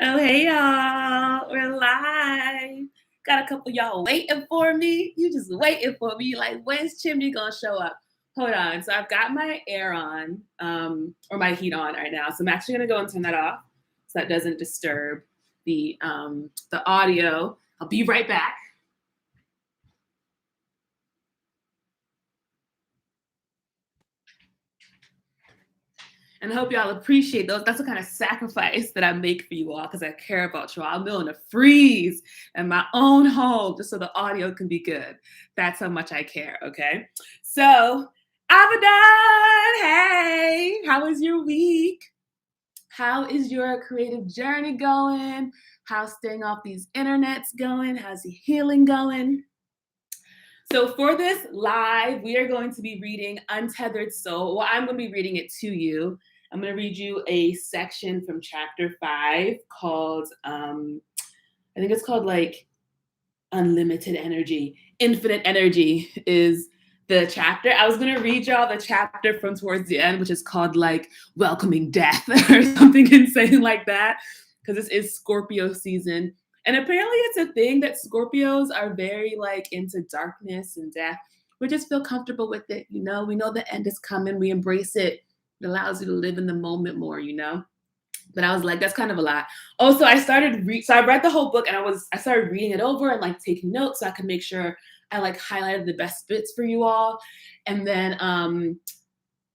Oh, hey y'all, we're live. Got a couple y'all waiting for me. You just waiting for me. Like, when's Chimdi gonna show up? Hold on. So I've got my air on, or my heat on right now. So I'm actually gonna go and turn that off so that doesn't disturb the audio. I'll be right back. And I hope y'all appreciate those. That's the kind of sacrifice that I make for you all because I care about you all. I'm willing to freeze in my own home just so the audio can be good. That's how much I care, okay? So, Abaddon, hey, how was your week? How is your creative journey going? How's staying off these internets going? How's the healing going? So for this live, we are going to be reading Untethered Soul. Well, I'm going to be reading it to you. I'm going to read you a section from chapter 5 called, I think it's called like Unlimited Energy. Infinite Energy is the chapter. I was going to read y'all the chapter from towards the end, which is called like Welcoming Death or something insane like that, because this is Scorpio season. And apparently it's a thing that Scorpios are very like into darkness and death. We just feel comfortable with it, you know. We know the end is coming. We embrace it. It allows you to live in the moment more, you know. But I was like, that's kind of a lot. Also, so I read the whole book and I started reading it over and like taking notes so I could make sure I like highlighted the best bits for you all. And then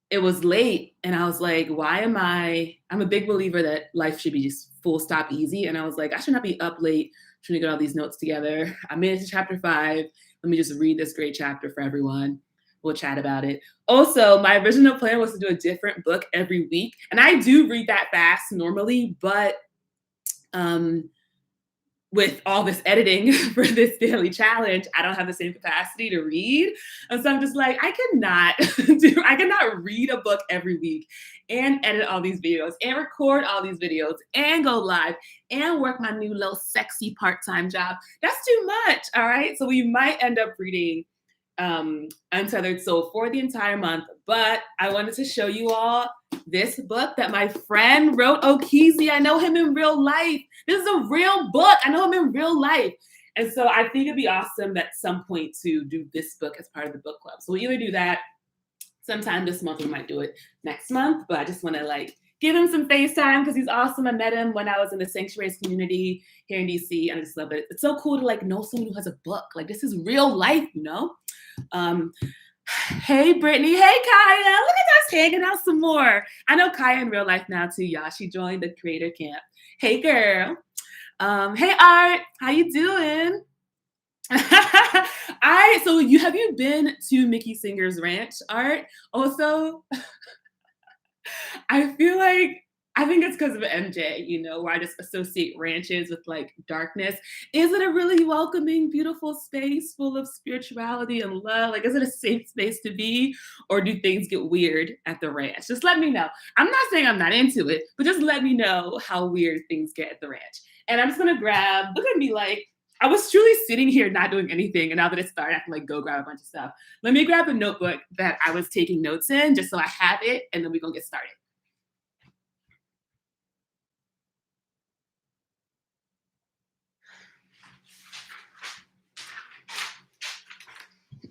it was late and I was like, I'm a big believer that life should be just full stop easy. And I was like, I should not be up late trying to get all these notes together. I made it to chapter 5. Let me just read this great chapter for everyone. We'll chat about it. Also, my original plan was to do a different book every week. And I do read that fast normally, but with all this editing for this daily challenge, I don't have the same capacity to read. And so I'm just like, I cannot read a book every week and edit all these videos and record all these videos and go live and work my new little sexy part-time job. That's too much. All right. So we might end up reading Untethered Soul for the entire month. But I wanted to show you all this book that my friend wrote. Okeezy, I know him in real life. This is a real book. I know him in real life. And so I think it'd be awesome at some point to do this book as part of the book club. So we'll either do that sometime this month, we might do it next month. But I just want to like give him some FaceTime because he's awesome. I met him when I was in the sanctuaries community here in DC, and I just love it. It's so cool to like know someone who has a book. Like this is real life, you know? Hey Brittany, hey Kaya, look at us hanging out some more. I know Kaya in real life now too, y'all. She joined the creator camp. Hey girl. Hey Art, how you doing? Have you been to Mickey Singer's ranch, Art? Also, I think it's because of MJ, you know, where I just associate ranches with like darkness. Is it a really welcoming, beautiful space full of spirituality and love? Like, is it a safe space to be? Or do things get weird at the ranch? Just let me know. I'm not saying I'm not into it, but just let me know how weird things get at the ranch. And I'm just gonna look at me like, I was truly sitting here not doing anything. And now that it started, I can like go grab a bunch of stuff. Let me grab a notebook that I was taking notes in just so I have it, and then we're gonna get started.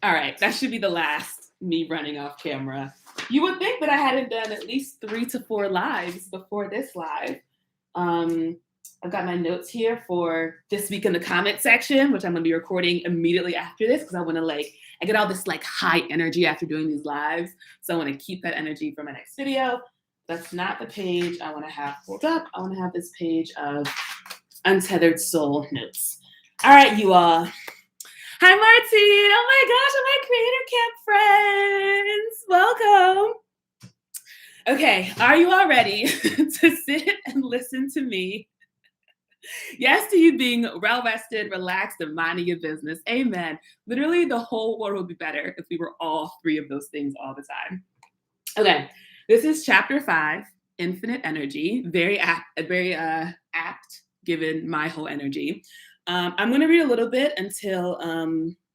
All right, that should be the last me running off camera. You would think that I hadn't done at least 3 to 4 lives before this live. I've got my notes here for this week in the comment section, which I'm gonna be recording immediately after this because I get all this like high energy after doing these lives. So I wanna keep that energy for my next video. That's not the page I wanna have pulled up. I wanna have this page of Untethered Soul notes. All right, you all. Hi, Martine. Oh my gosh, my Creator Camp friends. Welcome. Okay, are you all ready to sit and listen to me? Yes to you being well rested, relaxed, and minding your business. Amen. Literally, the whole world would be better if we were all 3 of those things all the time. Okay, this is chapter 5, Infinite Energy. Very apt given my whole energy. I'm going to read a little bit until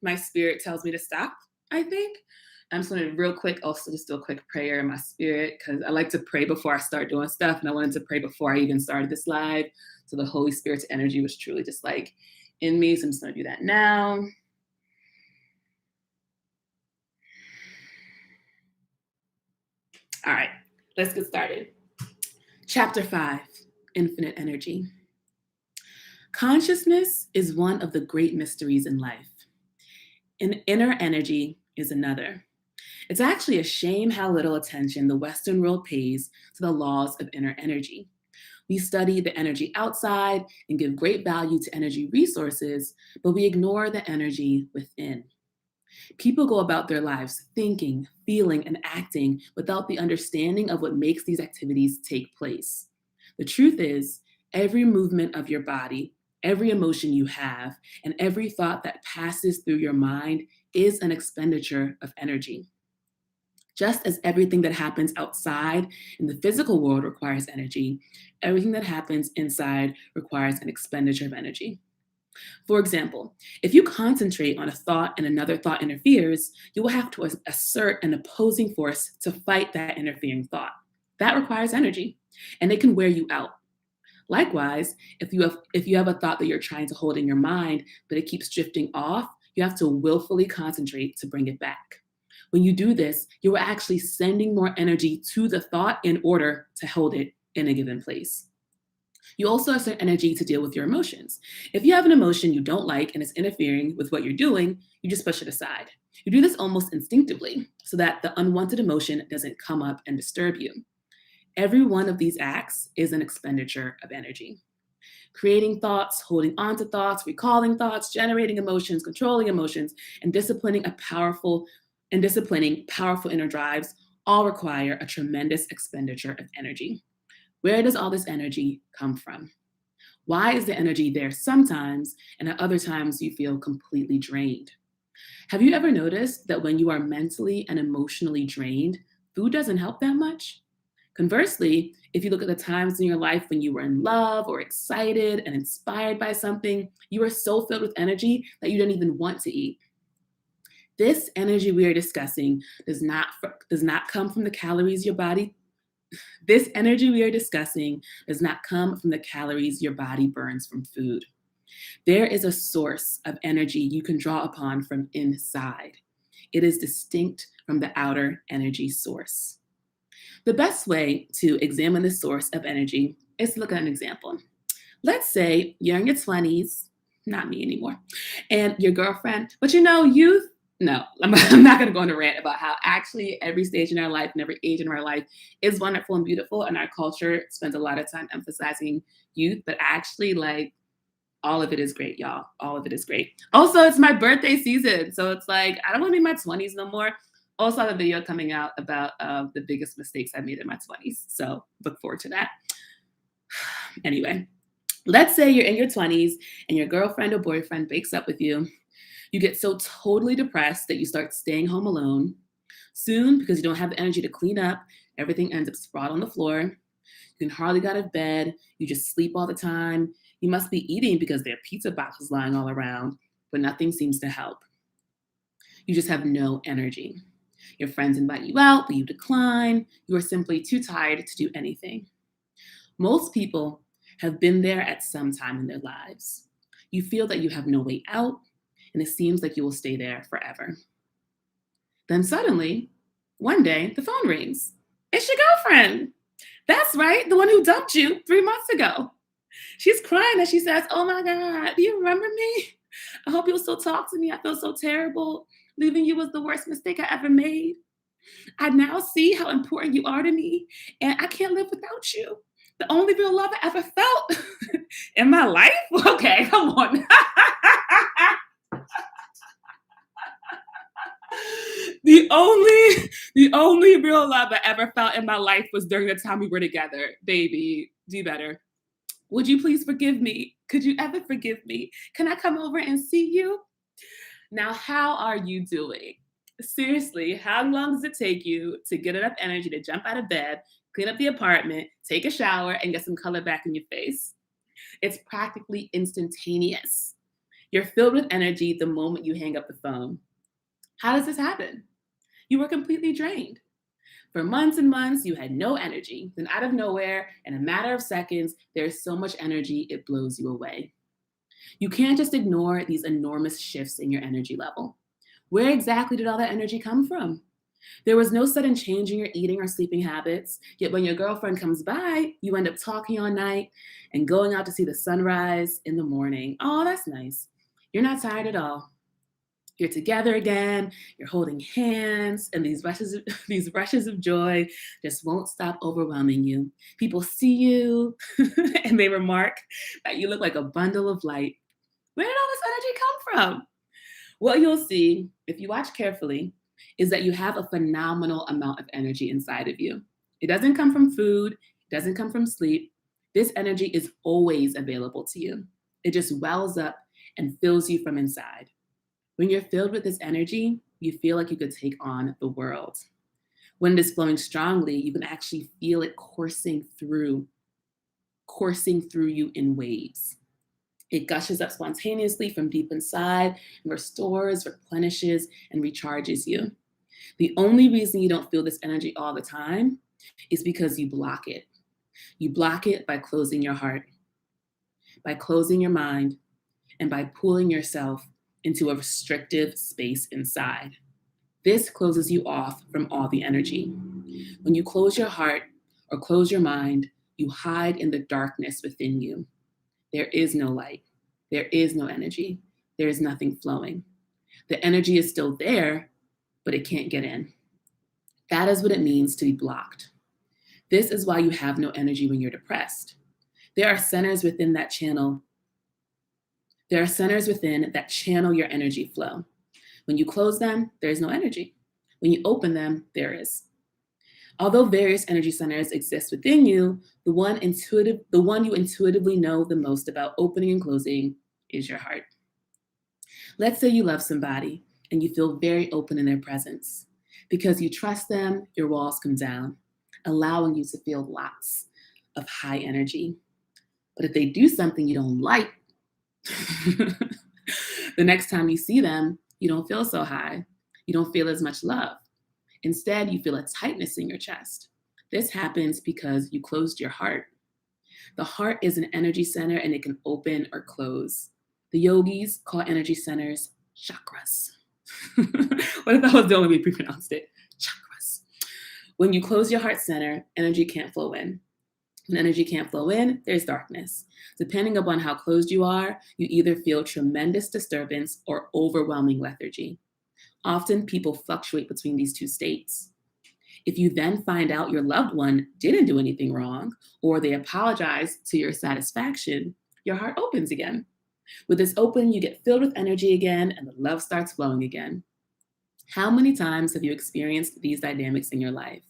my spirit tells me to stop, I think. I'm just going to real quick also just do a quick prayer in my spirit because I like to pray before I start doing stuff. And I wanted to pray before I even started this live. So the Holy Spirit's energy was truly just like in me. So I'm just going to do that now. All right, let's get started. Chapter 5, Infinite Energy. Consciousness is one of the great mysteries in life. Inner energy is another. It's actually a shame how little attention the Western world pays to the laws of inner energy. We study the energy outside and give great value to energy resources, but we ignore the energy within. People go about their lives thinking, feeling, and acting without the understanding of what makes these activities take place. The truth is, every movement of your body, every emotion you have, and every thought that passes through your mind is an expenditure of energy. Just as everything that happens outside in the physical world requires energy, everything that happens inside requires an expenditure of energy. For example, if you concentrate on a thought and another thought interferes, you will have to assert an opposing force to fight that interfering thought. That requires energy, and it can wear you out. Likewise, if you have a thought that you're trying to hold in your mind, but it keeps drifting off, you have to willfully concentrate to bring it back. When you do this, you are actually sending more energy to the thought in order to hold it in a given place. You also have some energy to deal with your emotions. If you have an emotion you don't like and it's interfering with what you're doing, you just push it aside. You do this almost instinctively so that the unwanted emotion doesn't come up and disturb you. Every one of these acts is an expenditure of energy. Creating thoughts, holding on to thoughts, recalling thoughts, generating emotions, controlling emotions, and disciplining powerful inner drives all require a tremendous expenditure of energy. Where does all this energy come from? Why is the energy there sometimes and at other times you feel completely drained? Have you ever noticed that when you are mentally and emotionally drained, food doesn't help that much? Conversely, if you look at the times in your life when you were in love or excited and inspired by something, you were so filled with energy that you didn't even want to eat. This energy we are discussing does not come from the calories your body. This energy we are discussing does not come from the calories your body burns from food. There is a source of energy you can draw upon from inside. It is distinct from the outer energy source. The best way to examine the source of energy is to look at an example. Let's say you're in your 20s, not me anymore, and your girlfriend, but youth. No, I'm not going to go on a rant about how actually every stage in our life and every age in our life is wonderful and beautiful, and our culture spends a lot of time emphasizing youth, but actually, like, all of it is great, y'all. All of it is great. Also, it's my birthday season, so it's like I don't want to be in my 20s no more. Also, I have a video coming out about the biggest mistakes I made in my 20s, so look forward to that. Anyway, let's say you're in your 20s and your girlfriend or boyfriend breaks up with you. You get so totally depressed that you start staying home alone. Soon, because you don't have the energy to clean up, everything ends up sprawled on the floor. You can hardly get out of bed. You just sleep all the time. You must be eating because there are pizza boxes lying all around, but nothing seems to help. You just have no energy. Your friends invite you out, but you decline. You are simply too tired to do anything. Most people have been there at some time in their lives. You feel that you have no way out, and it seems like you will stay there forever. Then suddenly, one day, the phone rings. It's your girlfriend. That's right, the one who dumped you 3 months ago. She's crying and she says, "Oh my God, do you remember me? I hope you'll still talk to me. I feel so terrible. Leaving you was the worst mistake I ever made. I now see how important you are to me, and I can't live without you. The only real love I ever felt in my life." Okay, come on. The only real love I ever felt in my life was during the time we were together. Baby, do better. Would you please forgive me? Could you ever forgive me? Can I come over and see you? Now, how are you doing? Seriously, how long does it take you to get enough energy to jump out of bed, clean up the apartment, take a shower, and get some color back in your face? It's practically instantaneous. You're filled with energy the moment you hang up the phone. How does this happen? you were completely drained. For months and months, you had no energy. Then, out of nowhere, in a matter of seconds, there's so much energy, it blows you away. You can't just ignore these enormous shifts in your energy level. Where exactly did all that energy come from? There was no sudden change in your eating or sleeping habits, yet when your girlfriend comes by, you end up talking all night and going out to see the sunrise in the morning. Oh, that's nice. You're not tired at all. You're together again, you're holding hands, and these rushes of joy just won't stop overwhelming you. People see you and they remark that you look like a bundle of light. Where did all this energy come from? What you'll see, if you watch carefully, is that you have a phenomenal amount of energy inside of you. It doesn't come from food, it doesn't come from sleep. This energy is always available to you. It just wells up and fills you from inside. When you're filled with this energy, you feel like you could take on the world. When it is flowing strongly, you can actually feel it coursing through you in waves. It gushes up spontaneously from deep inside and restores, replenishes, and recharges you. The only reason you don't feel this energy all the time is because you block it. You block it by closing your heart, by closing your mind, and by pulling yourself into a restrictive space inside. This closes you off from all the energy. When you close your heart or close your mind, you hide in the darkness within you. There is no light. There is no energy. There is nothing flowing. The energy is still there, but it can't get in. That is what it means to be blocked. This is why you have no energy when you're depressed. There are centers within that channel. There are centers within that channel your energy flow. When you close them, there is no energy. When you open them, there is. Although various energy centers exist within you, the one you intuitively know the most about opening and closing is your heart. Let's say you love somebody and you feel very open in their presence. Because you trust them, your walls come down, allowing you to feel lots of high energy. But if they do something you don't like, the next time you see them, you don't feel so high. You don't feel as much love. Instead, you feel a tightness in your chest. This happens because you closed your heart. The heart is an energy center and it can open or close. The yogis call energy centers chakras. What if that was the only way we pronounced it? Chakras. When you close your heart center, energy can't flow in. When energy can't flow in, there's darkness. Depending upon how closed you are, you either feel tremendous disturbance or overwhelming lethargy. Often people fluctuate between these two states. If you then find out your loved one didn't do anything wrong, or they apologize to your satisfaction, your heart opens again. With this open, you get filled with energy again, and the love starts flowing again. How many times have you experienced these dynamics in your life?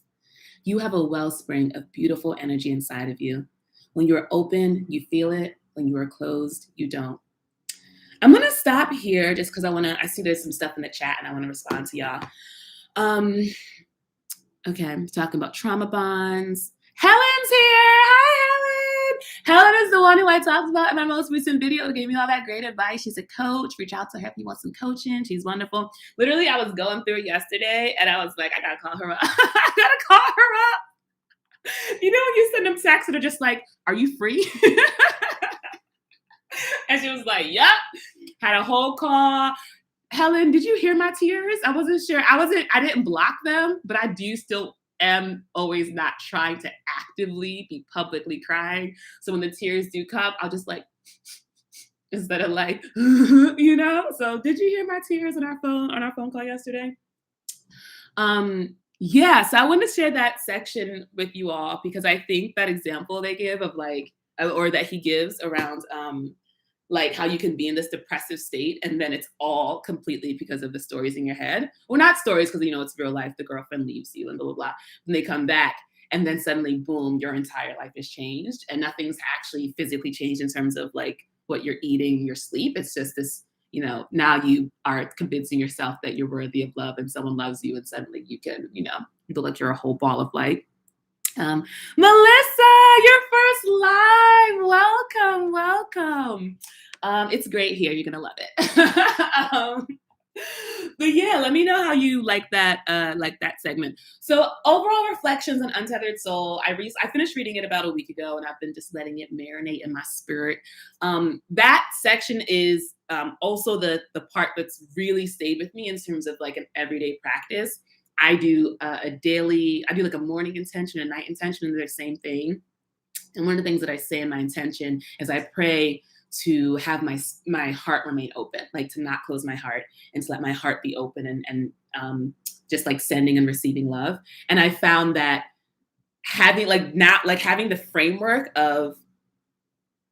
You have a wellspring of beautiful energy inside of you. When you are open, you feel it. When you are closed, you don't. I'm gonna stop here just because I see there's some stuff in the chat and I want to respond to y'all. Okay, I'm talking about trauma bonds. Helen's here. Hi, Helen. Helen is the one who I talked about in my most recent video who gave me all that great advice. She's a coach. Reach out to her if you want some coaching. She's wonderful. Literally, I was going through it yesterday and I was like, I gotta call her up. I gotta call her up. You know when you send them texts that are just like, are you free? And she was like, yep. Had a whole call. Helen, did you hear my tears? I wasn't sure. I didn't block them, but I do still am always not trying to actively be publicly crying. So when the tears do come, I'll just like, instead of like, you know? So did you hear my tears on our phone call yesterday? Yeah, so I wanted to share that section with you all because I think that example they give of like, or that he gives around like how you can be in this depressive state and then it's all completely because of the stories in your head. Well, not stories because, you know, it's real life. The girlfriend leaves you and blah, blah, blah. And they come back and then suddenly, boom, your entire life is changed and nothing's actually physically changed in terms of like what you're eating, your sleep. It's just this, you know, now you are convincing yourself that you're worthy of love and someone loves you and suddenly you can, you know, feel like you're a whole ball of light. Melissa, your first live. Welcome. It's great here. You're going to love it. But yeah, let me know how you like that segment. So overall reflections on Untethered Soul. I finished reading it about a week ago, and I've been just letting it marinate in my spirit. That section is also the part that's really stayed with me in terms of like an everyday practice. I do I do like a morning intention, a night intention, and they're the same thing. And one of the things that I say in my intention is I pray to have my heart remain open, like to not close my heart and to let my heart be open and just like sending and receiving love. And I found that having like not like having the framework of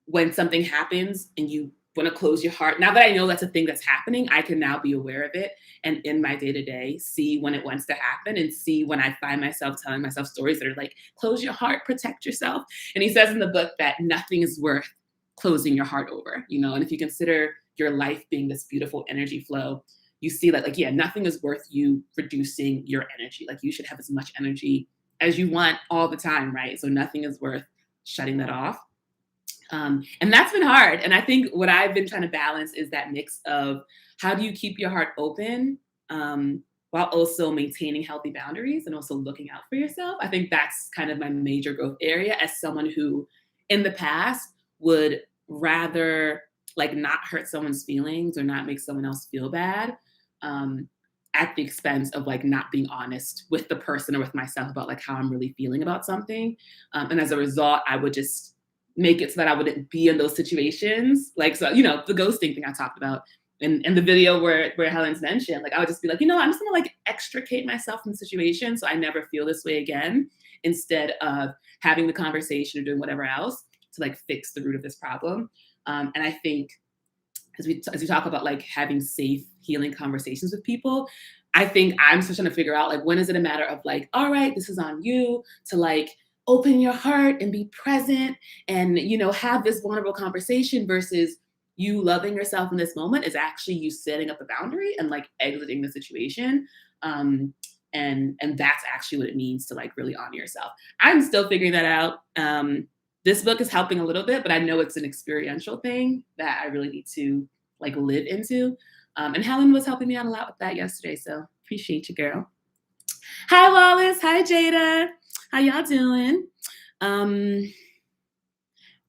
when something happens and you want to close your heart. Now that I know that's a thing that's happening, I can now be aware of it and in my day to day see when it wants to happen and see when I find myself telling myself stories that are like, close your heart, protect yourself. And he says in the book that nothing is worth closing your heart over, you know, and if you consider your life being this beautiful energy flow, you see that like, yeah, nothing is worth you reducing your energy. Like you should have as much energy as you want all the time, right? So nothing is worth shutting that off. And that's been hard. And I think what I've been trying to balance is that mix of how do you keep your heart open while also maintaining healthy boundaries and also looking out for yourself. I think that's kind of my major growth area as someone who in the past would rather like not hurt someone's feelings or not make someone else feel bad. At the expense of like not being honest with the person or with myself about like how I'm really feeling about something. And as a result, I would just make it so that I wouldn't be in those situations. Like, so, you know, the ghosting thing I talked about in the video where Helen's mentioned, like, I would just be like, you know, I'm just gonna like extricate myself from the situation so I never feel this way again, instead of having the conversation or doing whatever else to like fix the root of this problem. And I think as we talk about like having safe healing conversations with people, I think I'm still trying to figure out like when is it a matter of like, all right, this is on you to like open your heart and be present and you know have this vulnerable conversation versus you loving yourself in this moment is actually you setting up a boundary and like exiting the situation. And that's actually what it means to like really honor yourself. I'm still figuring that out. This book is helping a little bit, but I know it's an experiential thing that I really need to like live into. And Helen was helping me out a lot with that yesterday. So appreciate you, girl. Hi, Wallace. Hi, Jada. How y'all doing?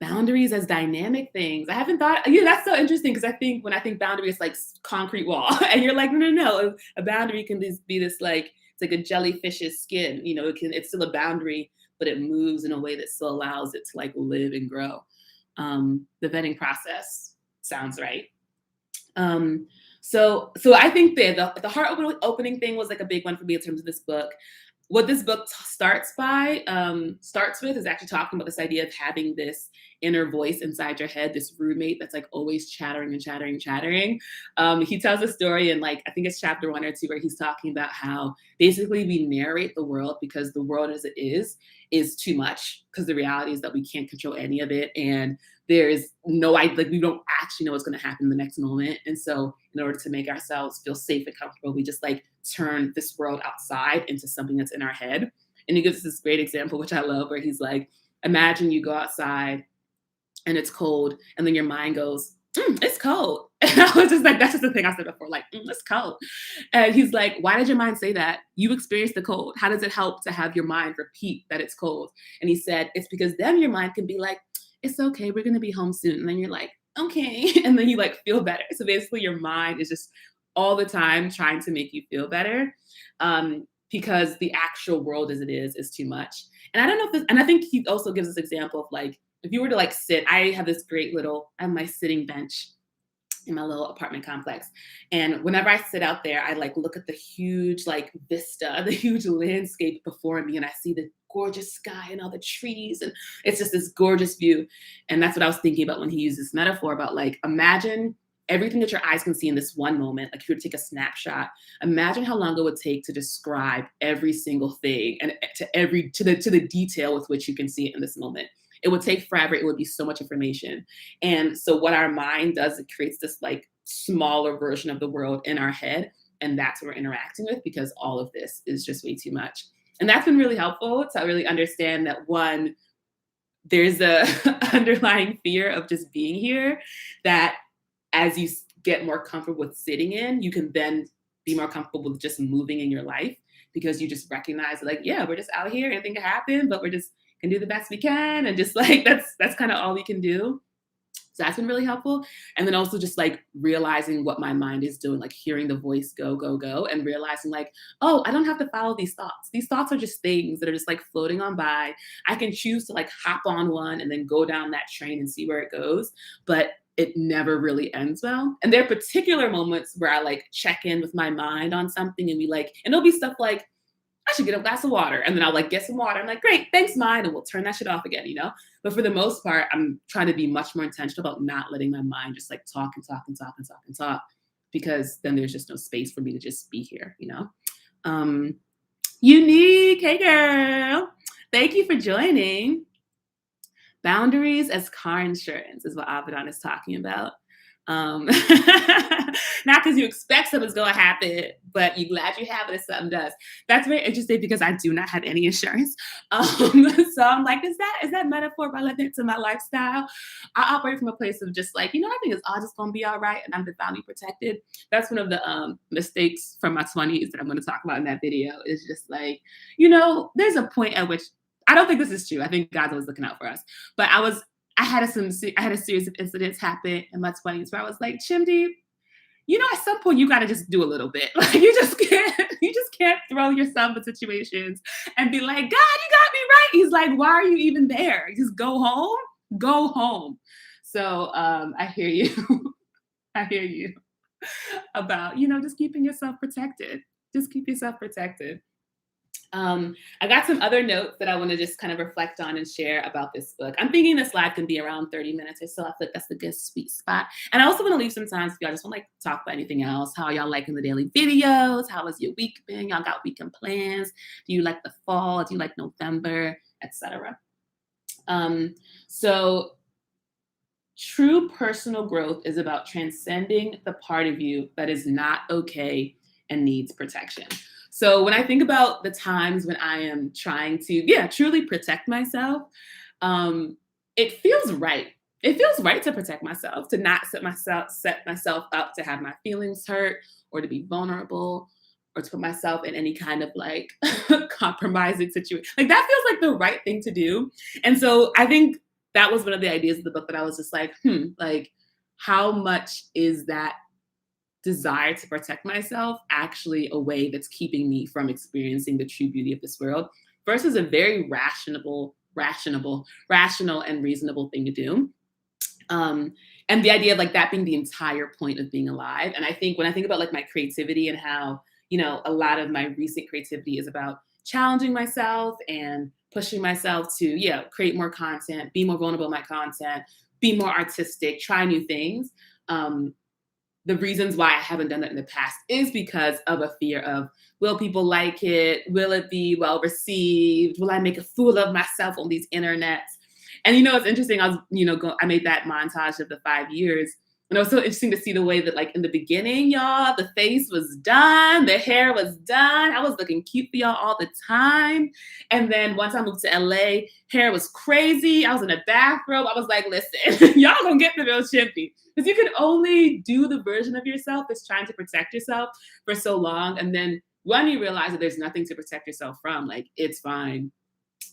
Boundaries as dynamic things. I haven't thought, yeah, that's so interesting because I think when I think boundary, it's like concrete wall. And you're like, no. A boundary can be this like, it's like a jellyfish's skin. You know, it's still a boundary, but it moves in a way that still allows it to like live and grow. The vetting process sounds right. So I think the heart opening thing was like a big one for me in terms of this book. What this book starts with is actually talking about this idea of having this inner voice inside your head, this roommate that's like always chattering and chattering and chattering. He tells a story in like, I think it's chapter 1 or 2, where he's talking about how basically we narrate the world because the world as it is too much, because the reality is that we can't control any of it. And there's no idea, like we don't actually know what's going to happen in the next moment. And so in order to make ourselves feel safe and comfortable, we just like turn this world outside into something that's in our head. And he gives us this great example, which I love, where he's like, imagine you go outside and it's cold, and then your mind goes, it's cold. And I was just like, that's just the thing I said before, like, it's cold. And he's like, why did your mind say that? You experienced the cold. How does it help to have your mind repeat that it's cold? And he said, it's because then your mind can be like, it's okay, we're going to be home soon. And then you're like, okay. And then you like feel better. So basically your mind is just all the time trying to make you feel better, because the actual world as it is too much. And I don't know if this, and I think he also gives this example of like, if you were to like sit, I have this great little, I have my sitting bench in my little apartment complex. And whenever I sit out there, I like look at the huge like vista, the huge landscape before me, and I see the gorgeous sky and all the trees, and it's just this gorgeous view. And that's what I was thinking about when he used this metaphor about like, imagine everything that your eyes can see in this one moment. Like if you were to take a snapshot, imagine how long it would take to describe every single thing and to the detail with which you can see it in this moment. It would take forever. It would be so much information. And so what our mind does, it creates this like smaller version of the world in our head. And that's what we're interacting with, because all of this is just way too much. And that's been really helpful to really understand that, one, there's a underlying fear of just being here that as you get more comfortable with sitting in, you can then be more comfortable with just moving in your life, because you just recognize like, yeah, we're just out here, anything can happen, but we're just can do the best we can. And just like, that's kind of all we can do. So that's been really helpful. And then also just like realizing what my mind is doing, like hearing the voice go, go, go, and realizing like, oh, I don't have to follow these thoughts. These thoughts are just things that are just like floating on by. I can choose to like hop on one and then go down that train and see where it goes. But it never really ends well. And there are particular moments where I like check in with my mind on something and we like, and it'll be stuff like, I should get a glass of water. And then I'll like get some water. I'm like, great, thanks, mind. And we'll turn that shit off again, you know? But for the most part, I'm trying to be much more intentional about not letting my mind just like talk and talk and talk and talk and talk, because then there's just no space for me to just be here, you know? Unique, hey girl. Thank you for joining. Boundaries as car insurance is what Abaddon is talking about. Not because you expect something's going to happen, but you're glad you have it if something does. That's very interesting because I do not have any insurance. So I'm like, is that metaphor relevant to my lifestyle? I operate from a place of just like, I think it's all just going to be all right and I'm divinely protected. That's one of the mistakes from my 20s that I'm going to talk about in that video, is just like, there's a point at which I don't think this is true. I think God's always looking out for us. But I had a series of incidents happen in my 20s where I was like, Chimdi, at some point you got to just do a little bit. Like you just can't throw yourself in situations and be like, God, you got me right. He's like, why are you even there? Just go home. So I hear you. I hear you about, just keeping yourself protected. Just keep yourself protected. I got some other notes that I want to just kind of reflect on and share about this book. I'm thinking this live can be around 30 minutes or so. I feel like that's a good sweet spot. And I also want to leave some time if y'all just want to like talk about anything else. How y'all liking the daily videos? How has your week been? Y'all got weekend plans? Do you like the fall? Do you like November, etc.? So true personal growth is about transcending the part of you that is not okay and needs protection. So when I think about the times when I am trying to, truly protect myself, it feels right. It feels right to protect myself, to not set myself up to have my feelings hurt or to be vulnerable or to put myself in any kind of like compromising situation. Like that feels like the right thing to do. And so I think that was one of the ideas of the book that I was just like, like how much is that desire to protect myself actually a way that's keeping me from experiencing the true beauty of this world, versus a very rational and reasonable thing to do. And the idea of like that being the entire point of being alive. And I think when I think about like my creativity and how, a lot of my recent creativity is about challenging myself and pushing myself to, create more content, be more vulnerable in my content, be more artistic, try new things. The reasons why I haven't done that in the past is because of a fear of, will people like it? Will it be well received? Will I make a fool of myself on these internets? And it's interesting. I was, I made that montage of the 5 years. And it was so interesting to see the way that like in the beginning, y'all, the face was done, the hair was done. I was looking cute for y'all all the time. And then once I moved to LA, hair was crazy. I was in a bathrobe. I was like, listen, y'all gonna get the real Chimdi. Because you can only do the version of yourself that's trying to protect yourself for so long. And then when you realize that there's nothing to protect yourself from, like it's fine.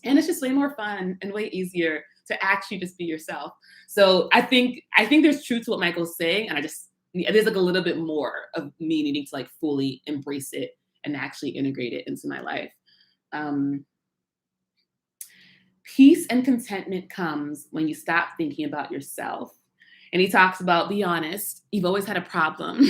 And it's just way more fun and way easier to actually just be yourself. So I think there's truth to what Michael's saying. And there's like a little bit more of me needing to like fully embrace it and actually integrate it into my life. Peace and contentment comes when you stop thinking about yourself. And he talks about, be honest, you've always had a problem.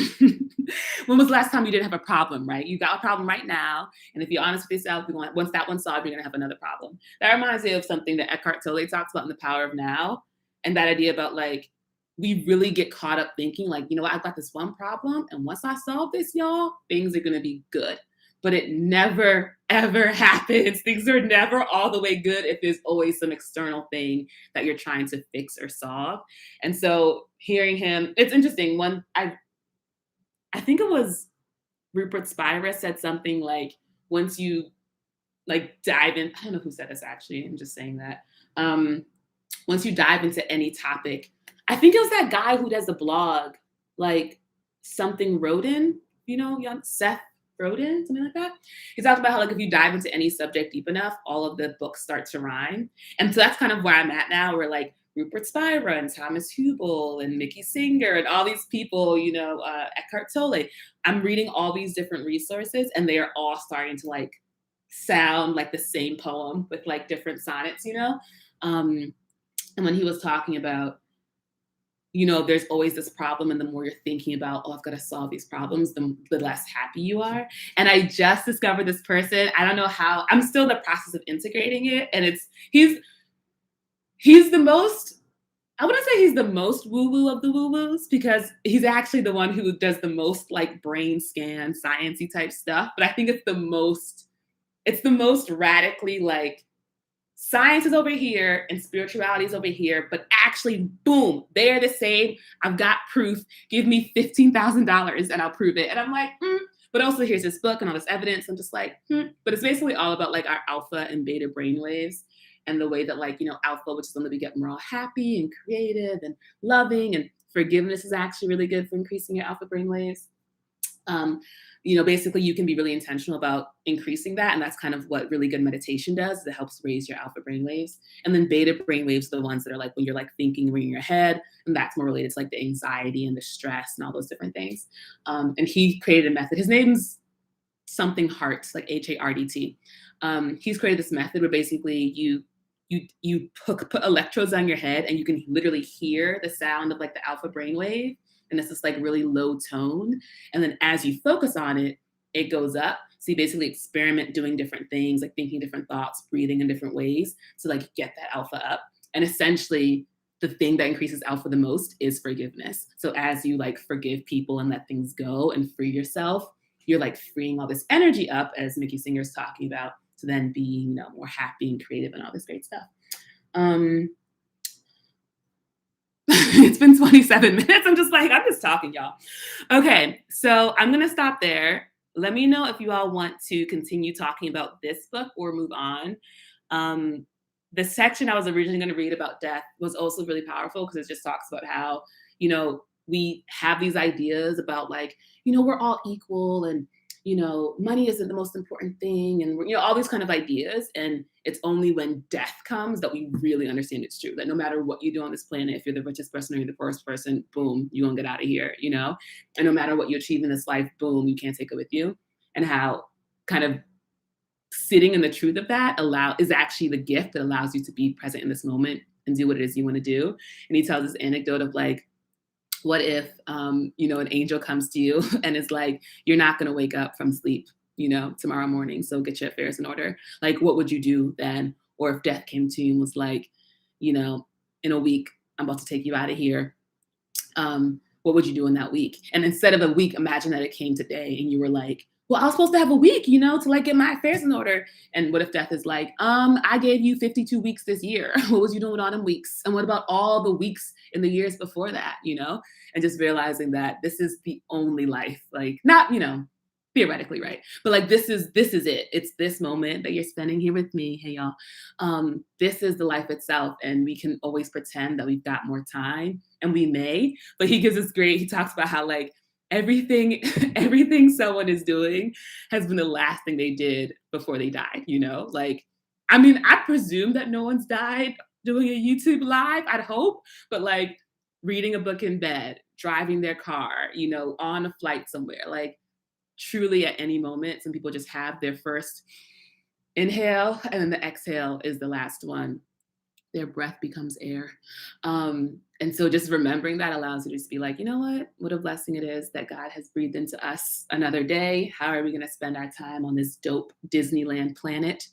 When was the last time you didn't have a problem, right? You got a problem right now. And if you're honest with yourself, once that one's solved, you're going to have another problem. That reminds me of something that Eckhart Tolle talks about in The Power of Now. And that idea about like, we really get caught up thinking like, I've got this one problem. And once I solve this, y'all, things are going to be good. But it never, ever happens. Things are never all the way good if there's always some external thing that you're trying to fix or solve. And so hearing him, it's interesting. I think it was Rupert Spira said something like, once you like dive in, I don't know who said this actually, I'm just saying that. Once you dive into any topic, I think it was that guy who does the blog, like something Rodin. young Seth Roden, something like that. He talked about how like if you dive into any subject deep enough, all of the books start to rhyme. And so that's kind of where I'm at now, where like Rupert Spira and Thomas Hubel and Mickey Singer and all these people, Eckhart Tolle. I'm reading all these different resources and they are all starting to like sound like the same poem with like different sonnets. And when he was talking about, there's always this problem. And the more you're thinking about, oh, I've got to solve these problems, the less happy you are. And I just discovered this person. I don't know how, I'm still in the process of integrating it. And he's the most, I wouldn't say he's the most woo-woo of the woo-woos because he's actually the one who does the most like brain scan, sciencey type stuff. But I think it's the most radically like, science is over here and spirituality is over here, but actually, boom, they're the same. I've got proof. Give me $15,000 and I'll prove it. And I'm like, But also here's this book and all this evidence. I'm just like, But it's basically all about like our alpha and beta brainwaves and the way that like, alpha, which is when we get more happy and creative and loving, and forgiveness is actually really good for increasing your alpha brainwaves. Basically you can be really intentional about increasing that. And that's kind of what really good meditation does. It helps raise your alpha brainwaves. And then beta brainwaves are the ones that are like when you're like thinking in your head. And that's more related to like the anxiety and the stress and all those different things. And he created a method. His name's something Hart, like HARDT. He's created this method where basically you put electrodes on your head and you can literally hear the sound of like the alpha brainwave. And it's this like really low tone. And then as you focus on it, it goes up. So you basically experiment doing different things, like thinking different thoughts, breathing in different ways to like get that alpha up. And essentially the thing that increases alpha the most is forgiveness. So as you like forgive people and let things go and free yourself, you're like freeing all this energy up, as Mickey Singer's talking about, to then be, more happy and creative and all this great stuff. It's been 27 minutes. I'm just talking, y'all. Okay, so I'm going to stop there. Let me know if you all want to continue talking about this book or move on. The section I was originally going to read about death was also really powerful because it just talks about how, we have these ideas about like, we're all equal and, money isn't the most important thing. And, all these kind of ideas. And it's only when death comes that we really understand it's true. That no matter what you do on this planet, if you're the richest person or you're the poorest person, boom, you're going to get out of here, And no matter what you achieve in this life, boom, you can't take it with you. And how kind of sitting in the truth of that is actually the gift that allows you to be present in this moment and do what it is you want to do. And he tells this anecdote of like, what if, an angel comes to you and is like, you're not going to wake up from sleep, tomorrow morning. So get your affairs in order. Like, what would you do then? Or if death came to you and was like, in a week, I'm about to take you out of here. What would you do in that week? And instead of a week, imagine that it came today and you were like, well, I was supposed to have a week, to like get my affairs in order. And what if death is like, I gave you 52 weeks this year. What was you doing with all them weeks? And what about all the weeks in the years before that, And just realizing that this is the only life, like not, theoretically, right? But like, this is it. It's this moment that you're spending here with me. Hey, y'all. This is the life itself. And we can always pretend that we've got more time, and we may, but he talks about how like, everything someone is doing has been the last thing they did before they died, Like, I mean, I presume that no one's died doing a YouTube live, I'd hope, but like reading a book in bed, driving their car, on a flight somewhere, like truly at any moment, some people just have their first inhale and then the exhale is the last one. Their breath becomes air. And so just remembering that allows you to just be like, you know what a blessing it is that God has breathed into us another day. How are we going to spend our time on this dope Disneyland planet?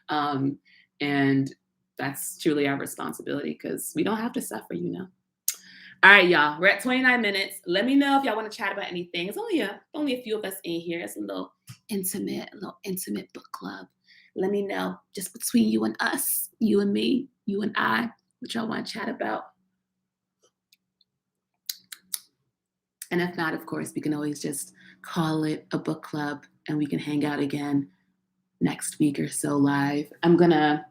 And that's truly our responsibility because we don't have to suffer, All right, y'all, we're at 29 minutes. Let me know if y'all want to chat about anything. It's only a few of us in here. It's a little intimate book club. Let me know just between you and us, you and me, you and I, what y'all want to chat about. And if not, of course, we can always just call it a book club and we can hang out again next week or so live. I'm going to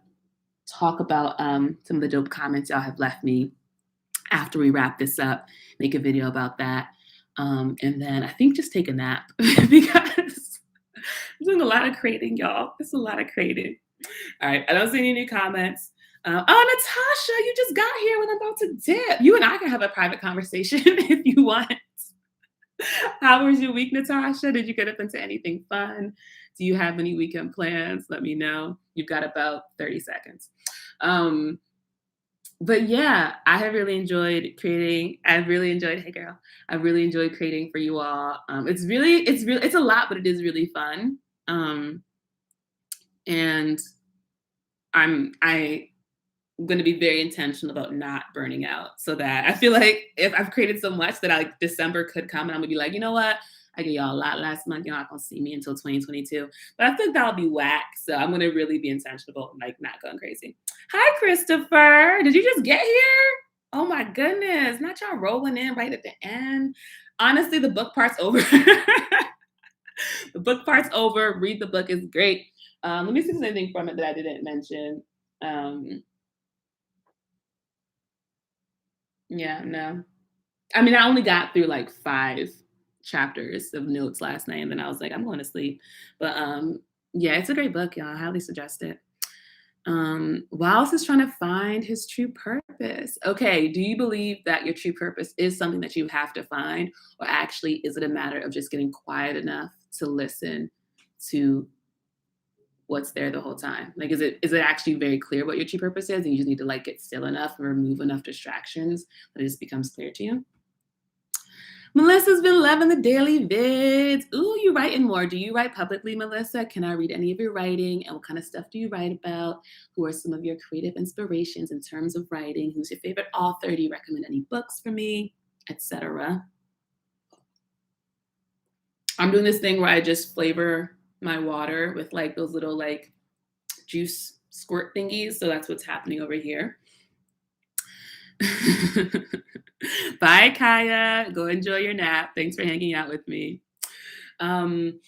talk about some of the dope comments y'all have left me after we wrap this up, make a video about that. And then I think just take a nap because I'm doing a lot of creating, y'all. It's a lot of creating. All right. I don't see any new comments. Oh, Natasha, you just got here when I'm about to dip. You and I can have a private conversation if you want. How was your week, Natasha? Did you get up into anything fun? Do you have any weekend plans? Let me know. You've got about 30 seconds. Um, but yeah, I have really enjoyed creating. I've really enjoyed, hey girl, I've really enjoyed creating for you all. It's a lot, but it is really fun. Um, and I'm going to be very intentional about not burning out so that I feel like if I've created so much that like December could come and I'm gonna be like, you know what? I gave y'all a lot last month. You're not gonna see me until 2022. But I think that'll be whack. So I'm gonna really be intentional about like not going crazy. Hi, Christopher. Did you just get here? Oh my goodness. Not y'all rolling in right at the end. Honestly, the book part's over. The book part's over. Read the book is great. Let me see if there's anything from it that I didn't mention. Um, Yeah, no. I mean, I only got through like 5 chapters of notes last night, and then I was like, I'm going to sleep. But yeah, it's a great book, y'all. I highly suggest it. Wallace is trying to find his true purpose. Okay, do you believe that your true purpose is something that you have to find, or actually is it a matter of just getting quiet enough to listen to what's there the whole time? Like, is it actually very clear what your true purpose is, and you just need to like get still enough and remove enough distractions that it just becomes clear to you? Melissa's been loving the daily vids. Ooh, you writing more. Do you write publicly, Melissa? Can I read any of your writing? And what kind of stuff do you write about? Who are some of your creative inspirations in terms of writing? Who's your favorite author? Do you recommend any books for me? Etc. I'm doing this thing where I just flavor my water with like those little like juice squirt thingies. So that's what's happening over here. Bye, Kaya. Go enjoy your nap. Thanks for hanging out with me. Um,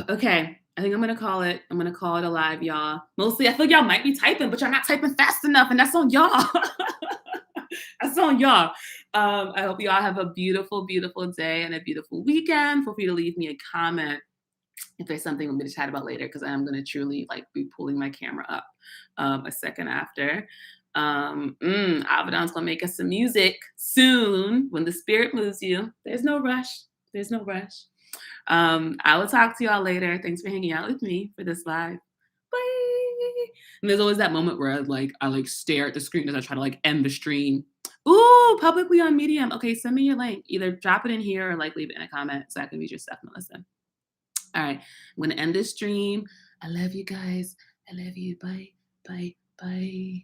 okay. I think I'm gonna call it. I'm gonna call it a live, y'all. Mostly, I feel like y'all might be typing, but y'all not typing fast enough, and that's on y'all. That's on y'all. I hope y'all have a beautiful, beautiful day and a beautiful weekend. Feel free to leave me a comment if there's something I'm going to chat about later, because I'm going to truly like be pulling my camera up a second after. Avedon's going to make us some music soon when the spirit moves you. There's no rush. There's no rush. I will talk to y'all later. Thanks for hanging out with me for this live. Bye. And there's always that moment where I stare at the screen as I try to like end the stream. Ooh, publicly on Medium. Okay, send me your link. Either drop it in here or like leave it in a comment so I can read your stuff, Melissa. All right, I'm gonna end this stream. I love you guys. I love you. Bye, bye, bye.